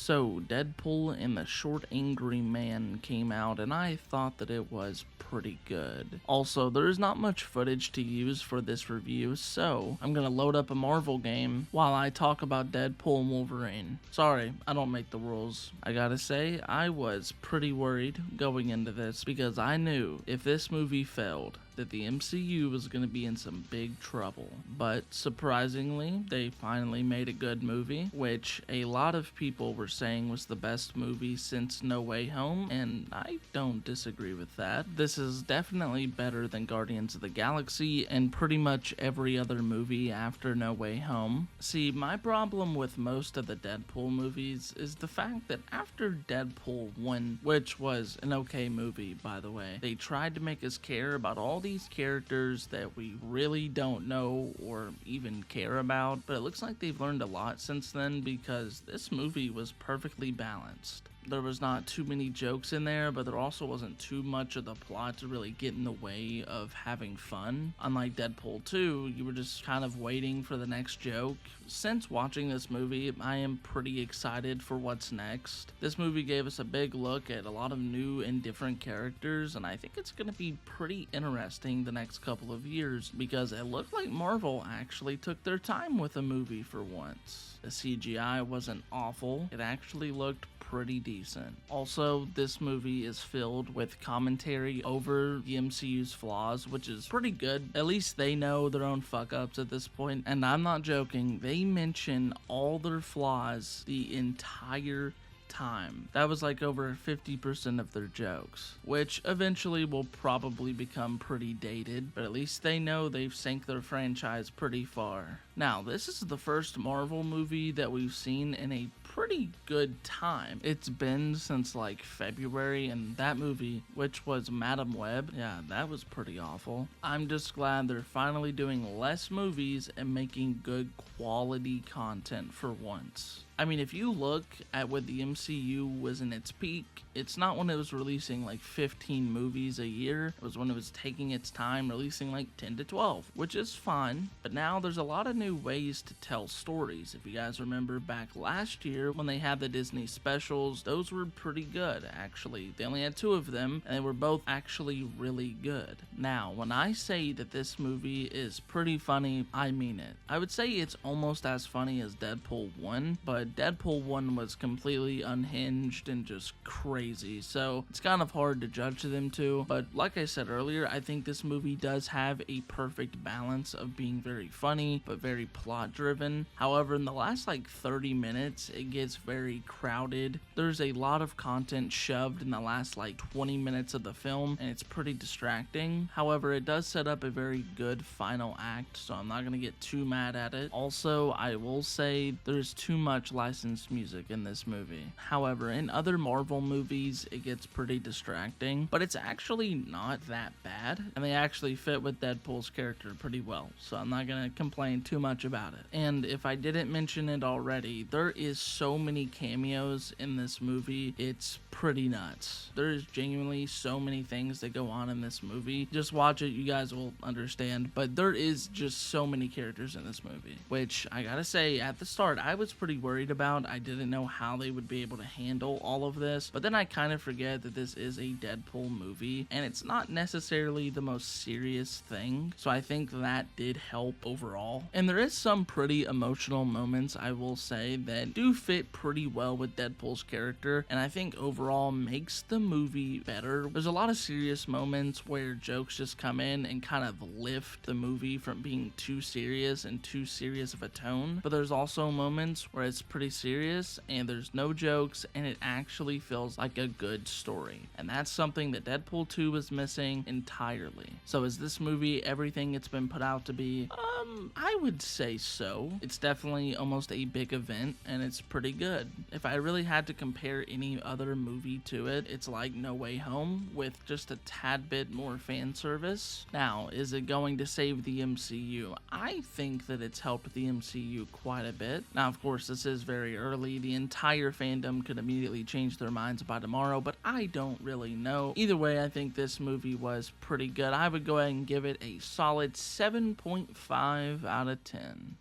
So, Deadpool and the Short Angry Man came out, and I thought that it was pretty good. Also, there is not much footage to use for this review, so I'm gonna load up a Marvel game while I talk about Deadpool and Wolverine. Sorry, I don't make the rules. I gotta say, I was pretty worried going into this because I knew if this movie failed, that the MCU was going to be in some big trouble. But surprisingly, they finally made a good movie, which a lot of people were saying was the best movie since No Way Home, and I don't disagree with that. This is definitely better than Guardians of the Galaxy and pretty much every other movie after No Way Home. See, my problem with most of the Deadpool movies is the fact that after Deadpool 1, which was an okay movie by the way, they tried to make us care about all these characters that we really don't know or even care about, but it looks like they've learned a lot since then because this movie was perfectly balanced. There was not too many jokes in there, but there also wasn't too much of the plot to really get in the way of having fun. Unlike Deadpool 2, you were just kind of waiting for the next joke. Since watching this movie, I am pretty excited for what's next. This movie gave us a big look at a lot of new and different characters, and I think it's going to be pretty interesting the next couple of years because it looked like Marvel actually took their time with a movie for once. The CGI wasn't awful, it actually looked pretty decent. Also, this movie is filled with commentary over the MCU's flaws, which is pretty good. At least they know their own fuck-ups at this point, and I'm not joking, they mention all their flaws the entire time. That was like over 50% of their jokes, which eventually will probably become pretty dated, but at least they know they've sank their franchise pretty far. Now, this is the first Marvel movie that we've seen in a pretty good time. It's been since like February, and that movie, which was Madam Web, yeah, that was pretty awful. I'm just glad they're finally doing less movies and making good quality content for once. I mean, if you look at what the MCU was in its peak, it's not when it was releasing like 15 movies a year. It was when it was taking its time releasing like 10 to 12, which is fine. But now there's a lot of new ways to tell stories. If you guys remember back last year when they had the Disney specials, those were pretty good actually. They only had 2 of them and they were both actually really good. Now, when I say that this movie is pretty funny, I mean it. I would say it's almost as funny as Deadpool 1, but Deadpool 1 was completely unhinged and just crazy, so it's kind of hard to judge them two. But like I said earlier, I think this movie does have a perfect balance of being very funny but very plot driven. However, in the last like 30 minutes, it gets very crowded. There's a lot of content shoved in the last like 20 minutes of the film, and it's pretty distracting. However, it does set up a very good final act, so I'm not going to get too mad at it. Also, I will say there's too much licensed music in this movie. However, in other Marvel movies, it gets pretty distracting, but it's actually not that bad, and they actually fit with Deadpool's character pretty well, so I'm not going to complain too much about it. And if I didn't mention it already, there is so many cameos in this movie, it's pretty nuts. There's genuinely so many things that go on in this movie. Just watch it, you guys will understand, but there is just so many characters in this movie, which I gotta say, at the start, I was pretty worried about. I didn't know how they would be able to handle all of this, but then I kind of forget that this is a Deadpool movie, and it's not necessarily the most serious thing, so I think that did help overall. And there is some pretty emotional moments, I will say, that do fit pretty well with Deadpool's character, and I think overall makes the movie better. There's a lot of serious moments where jokes just come in and kind of lift the movie from being too serious and too serious of a tone, but there's also moments where it's pretty serious and there's no jokes and it actually feels like a good story, and that's something that Deadpool 2 was missing entirely. So is this movie everything it's been put out to be? I would say so. It's definitely almost a big event and it's pretty good. If I really had to compare any other movie to it, it's like No Way Home with just a tad bit more fan service. Now, is it going to save the MCU? I think that it's helped the MCU quite a bit. Now, of course, this is very early. The entire fandom could immediately change their minds by tomorrow, but I don't really know. Either way, I think this movie was pretty good. I would go ahead and give it a solid 7.5 out of 10.